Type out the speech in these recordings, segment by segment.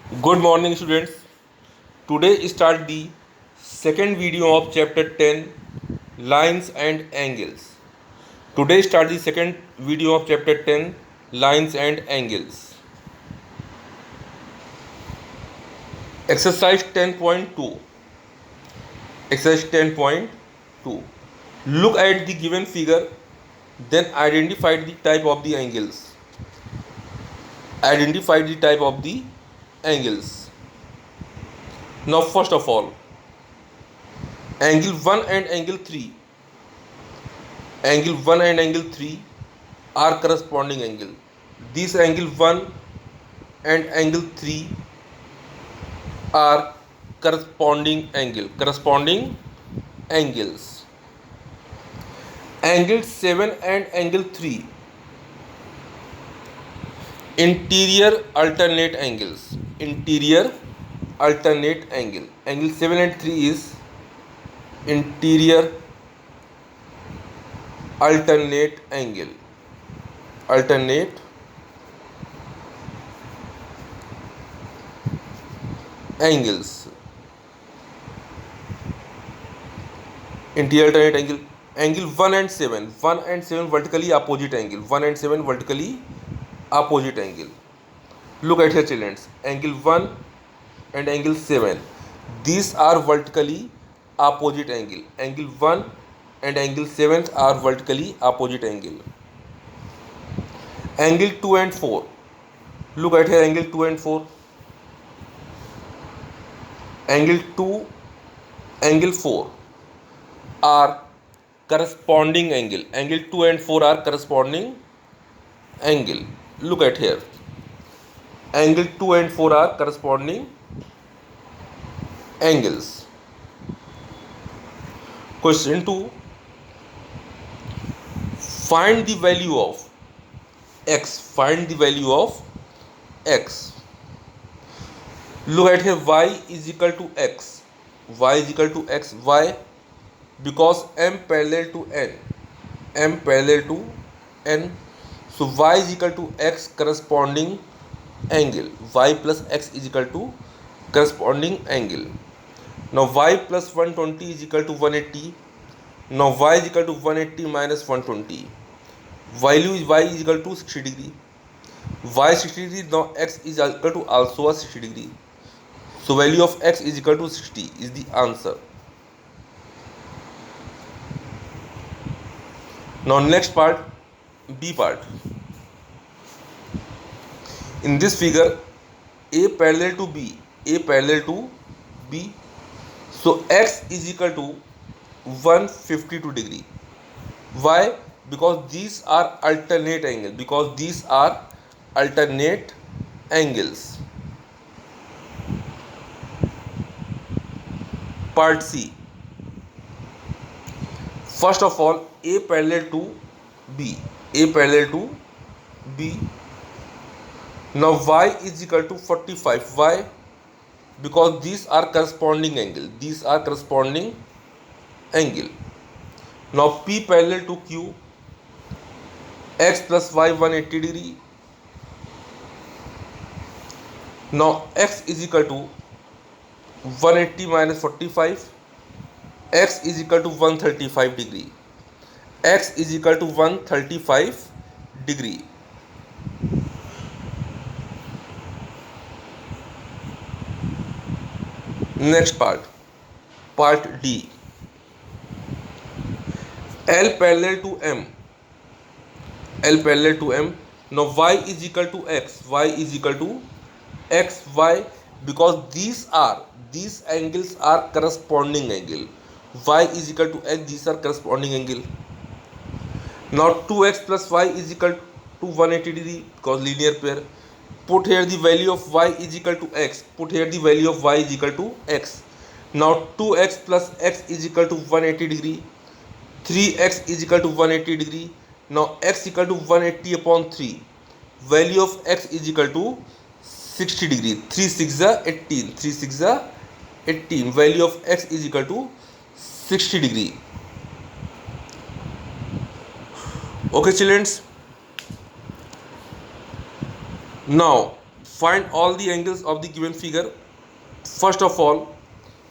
Good morning, students. Today start the second video of chapter 10, Lines and Angles. Today start the second video of chapter 10, Lines and Angles. Exercise 10.2. Exercise 10.2. Look at the given figure, then identify the type of the angles. Identify the type of the angles. Now, first of all, angle 1 and angle 3. Angle 1 and angle 3 are corresponding angle. This angle 1 and angle 3 are corresponding angles. Angle 7 and angle 3, interior alternate angles. Interior alternate angle. Angle 7 and 3 is interior alternate angle. Alternate angles. Interior alternate angle. Angle 1 and 7. 1 and 7 vertically opposite angle. 1 and 7 vertically opposite angle. Look at here, children. Angle 1 and angle 7. These are vertically opposite angle. Angle 1 and angle 7 are vertically opposite angle. Angle 2 and 4. Look at here, angle 2 and 4. Angle 2, angle 4 are corresponding angle. Angle 2 and 4 are corresponding angle. Look at here. Angle 2 and 4 are corresponding angles. Question 2. Find the value of x. Find the value of x. Look at here, y is equal to x. Y is equal to x. Why? Because m parallel to n. M parallel to n. So y is equal to x corresponding angle. Y plus x is equal to corresponding angle. Now y plus 120 is equal to 180. Now y is equal to 180 minus 120. Value is y is equal to 60 degree. Y 60 degree. Now x is equal to also a 60 degree. So value of x is equal to 60 is the answer. Now next part, B part. In this figure, A parallel to B. A parallel to B. So x is equal to 152 degree. Why? Because these are alternate angles. Because these are alternate angles. Part C. First of all, A parallel to B. A parallel to B. Now y is equal to 45. Why? Because these are corresponding angle. These are corresponding angle. Now P parallel to Q. X plus y 180 degree. Now x is equal to 180 minus 45. X is equal to 135 degree. X is equal to 135 degree. Next part, part D. L parallel to M. L parallel to M. Now y is equal to x. Y is equal to x. Why? Because these angles are corresponding angle. Y is equal to x. These are corresponding angle. Now 2x plus y is equal to 180 degree because linear pair. Put here the value of y is equal to x. Put here the value of y is equal to x. Now 2x plus x is equal to 180 degree. 3x is equal to 180 degree. Now x equal to 180 upon 3. Value of x is equal to 60 degree. 3 6 are 18. 3 6 are 18. Value of x is equal to 60 degree. Okay, children. Now find all the angles of the given figure. First of all,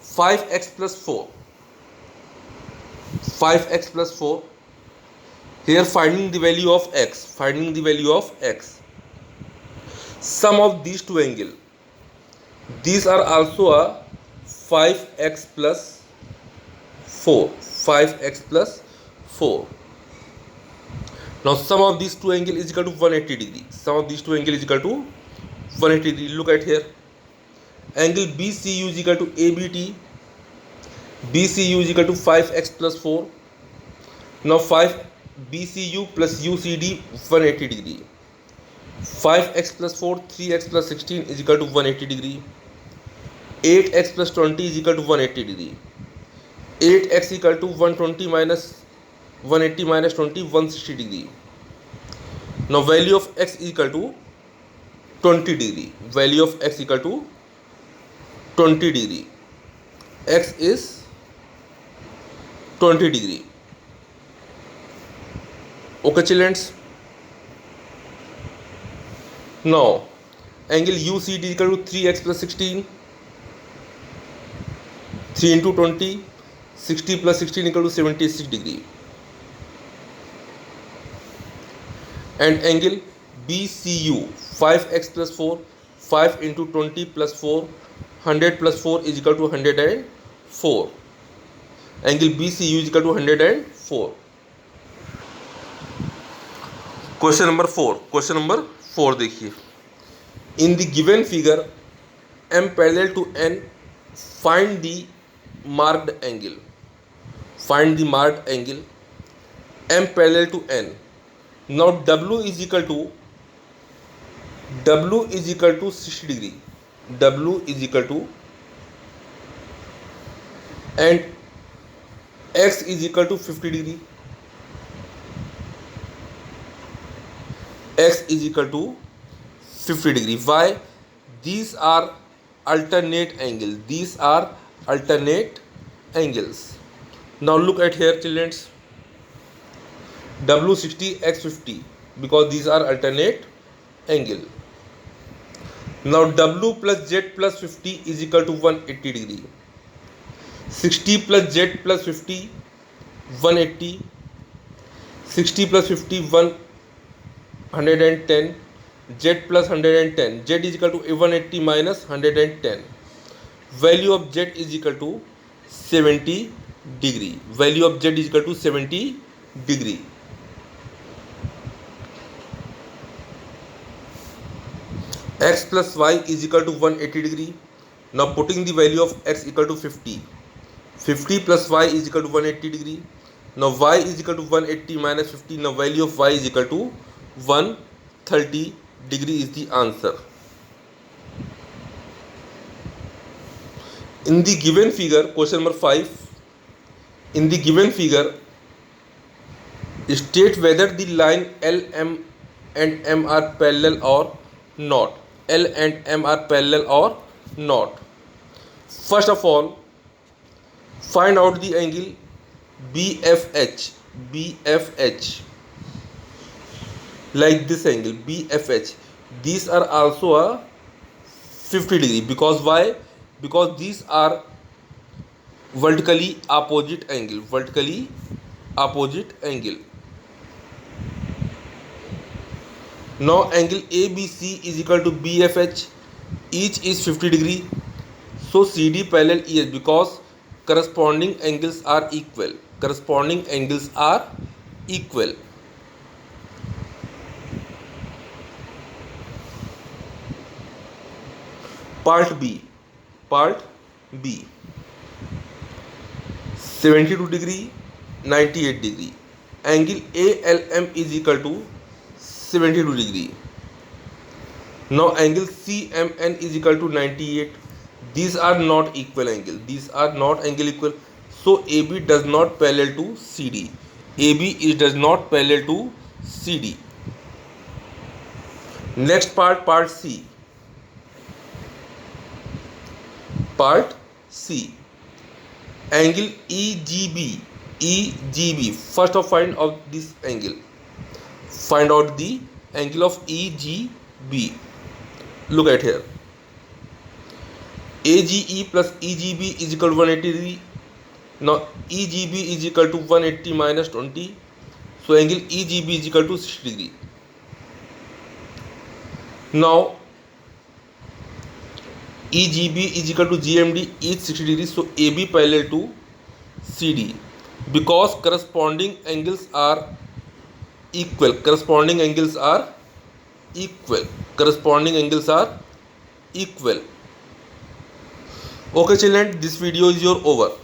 5x plus 4, 5x plus 4. Here finding the value of x, finding the value of x. Sum of these two angles. These are also a 5x plus 4, 5x plus 4. Now sum of these two angles is equal to 180 degree. Sum of these two angles is equal to 180 degree. Look at here. Angle BCU is equal to ABT. BCU is equal to 5x plus 4. Now 5 BCU plus UCD 180 degree. 5x plus 4, 3x plus 16 is equal to 180 degree. 8x plus 20 is equal to 180 degree. 8x equal to 120 minus 180 minus 20, 160 degree. Now value of x is equal to 20 degree. Value of x equal to 20 degree. X is 20 degree. Okay children. Now angle UCD is equal to 3x plus 16. 3 into 20, 60 plus 16 equal to 76 degree. And angle BCU 5x plus 4, 5 into 20 plus 4, 100 plus 4 is equal to 104. Angle BCU is equal to 104. Question number 4. Question number 4 देखिए. In the given figure, M parallel to N, find the marked angle. Find the marked angle M parallel to N. Now W is equal to 60 degree. W is equal to, and X is equal to 50 degree. X is equal to 50 degree. Why? These are alternate angles. These are alternate angles. Now look at here children. W 60, X 50, because these are alternate angle. Now W plus Z plus 50 is equal to 180 degree. 60 plus Z plus 50, 180. 60 plus 50, 110. Z plus 110. Z is equal to 180 minus 110. Value of Z is equal to 70 degree. Value of Z is equal to 70 degree. X plus Y is equal to 180 degree. Now putting the value of X equal to 50. 50 plus Y is equal to 180 degree. Now Y is equal to 180 minus 50. Now value of Y is equal to 130 degree is the answer. In the given figure, question number 5. In the given figure, state whether the line L, M and M are parallel or not. L and M are parallel or not. First of all, find out the angle BFH. BFH. Like this angle BFH. These are also a 50 degree. Because why? Because these are vertically opposite angle. Vertically opposite angle. Now angle ABC is equal to BFH. Each is 50 degree. So CD parallel EH, because corresponding angles are equal. Corresponding angles are equal. Part B. Part B. 72 degree, 98 degree. Angle ALM is equal to 72 degree. Now angle CMN is equal to 98. These are not equal angle. These are not angle equal. So AB does not parallel to CD. AB does not parallel to CD. Next part, part C. Part C. Angle EGB. EGB. First of find out this angle. Find out the angle of EGB. look at here, AGE plus EGB is equal to 180 degree. Now EGB is equal to 180 minus 20, so angle EGB is equal to 60 degree. Now EGB is equal to GMD is 60 degree, so AB parallel to CD, because corresponding angles are equal. Corresponding angles are equal. Corresponding angles are equal. Okay children, this video is your over.